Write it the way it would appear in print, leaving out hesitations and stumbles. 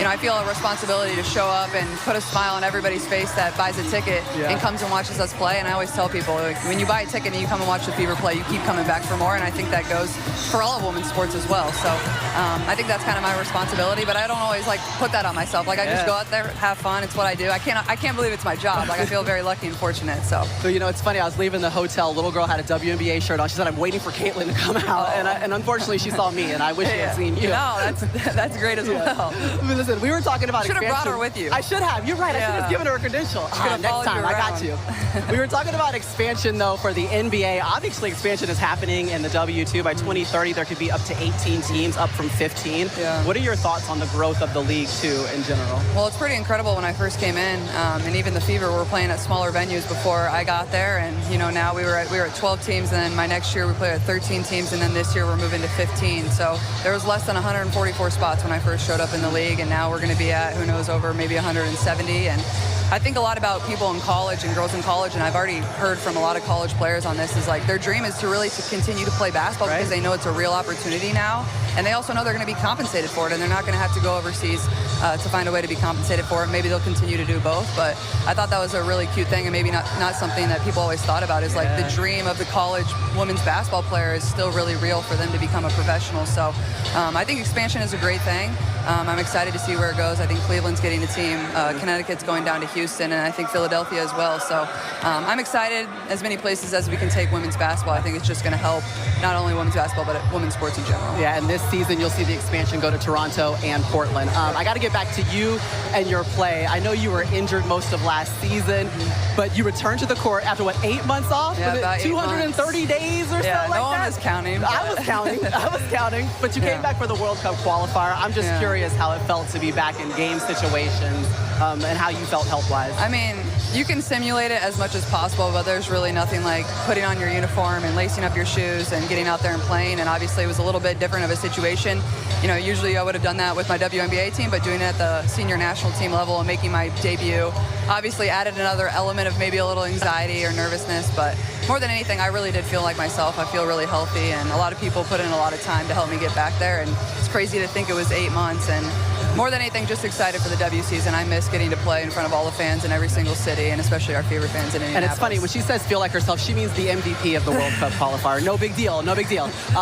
I feel a responsibility to show up and put a smile on everybody's face that buys a ticket and comes and watches us play. And I always tell people, like, when you buy a ticket and you come and watch the Fever play, you keep coming back for more. And I think that goes for all of women's sports as well. So I think that's kind of my responsibility. But I don't always like put that on myself. Like I just go out there, have fun. It's what I do. I can't believe it's my job. Like I feel very lucky and fortunate. So it's funny. I was leaving the hotel. A little girl had a WNBA shirt on. She said, "I'm waiting for Caitlin to come out," and unfortunately, she saw me, and I wish she had seen you. No, that's great as well. Listen, we were talking about should expansion. have brought her with you. I should have. You're right. I should have given her a credential. Next time, I got you. We were talking about expansion, though, for the NBA. Obviously, expansion is happening in the W2. By 2030, there could be up to 18 teams, up from 15. Yeah. What are your thoughts on the growth of the league, too, in general? Well, it's pretty incredible when I first came in, and even the Fever were playing at smaller venues before I got there. And, now we were at 12 teams, and then my next year we played at 13 teams, and then this year we're moving to 15. So there was less than 144 spots when I first showed up in the league, and now we're going to be at, who knows, over maybe 170. And I think a lot about people in college and girls in college, and I've already heard from a lot of college players on this, is like their dream is to continue to play basketball because they know it's a real opportunity now, and they also know they're going to be compensated for it, and they're not going to have to go overseas to find a way to be compensated for it. Maybe they'll continue to do both, but I thought that was a really cute thing, and maybe not something that people always thought about is like the dream of the college women's basketball player is still really real for them to become a professional. So I think expansion is a great thing. I'm excited to see where it goes. I think Cleveland's getting a team. Connecticut's going down to Houston, and I think Philadelphia as well. So I'm excited as many places as we can take women's basketball. I think it's just going to help not only women's basketball, but women's sports in general. Yeah, and this season you'll see the expansion go to Toronto and Portland. I got to get back to you and your play. I know you were injured most of last season, but you returned to the court after, 8 months off? Yeah, about 230 days or so like that? Yeah, no one was counting. I was counting. But you came back for the World Cup qualifier. I'm just curious how it felt to be back in game situations and how you felt health-wise. I mean, you can simulate it as much as possible, but there's really nothing like putting on your uniform and lacing up your shoes and getting out there and playing. And obviously it was a little bit different of a situation. Usually I would have done that with my WNBA team, but doing it at the senior national team level and making my debut obviously added another element of maybe a little anxiety or nervousness. But more than anything, I really did feel like myself. I feel really healthy, and a lot of people put in a lot of time to help me get back there. And it's crazy to think it was 8 months. And more than anything, just excited for the W season. I miss getting to play in front of all the fans in every single city, and especially our favorite fans in Indianapolis. And it's funny, when she says feel like herself, she means the MVP of the World Cup qualifier. No big deal, no big deal.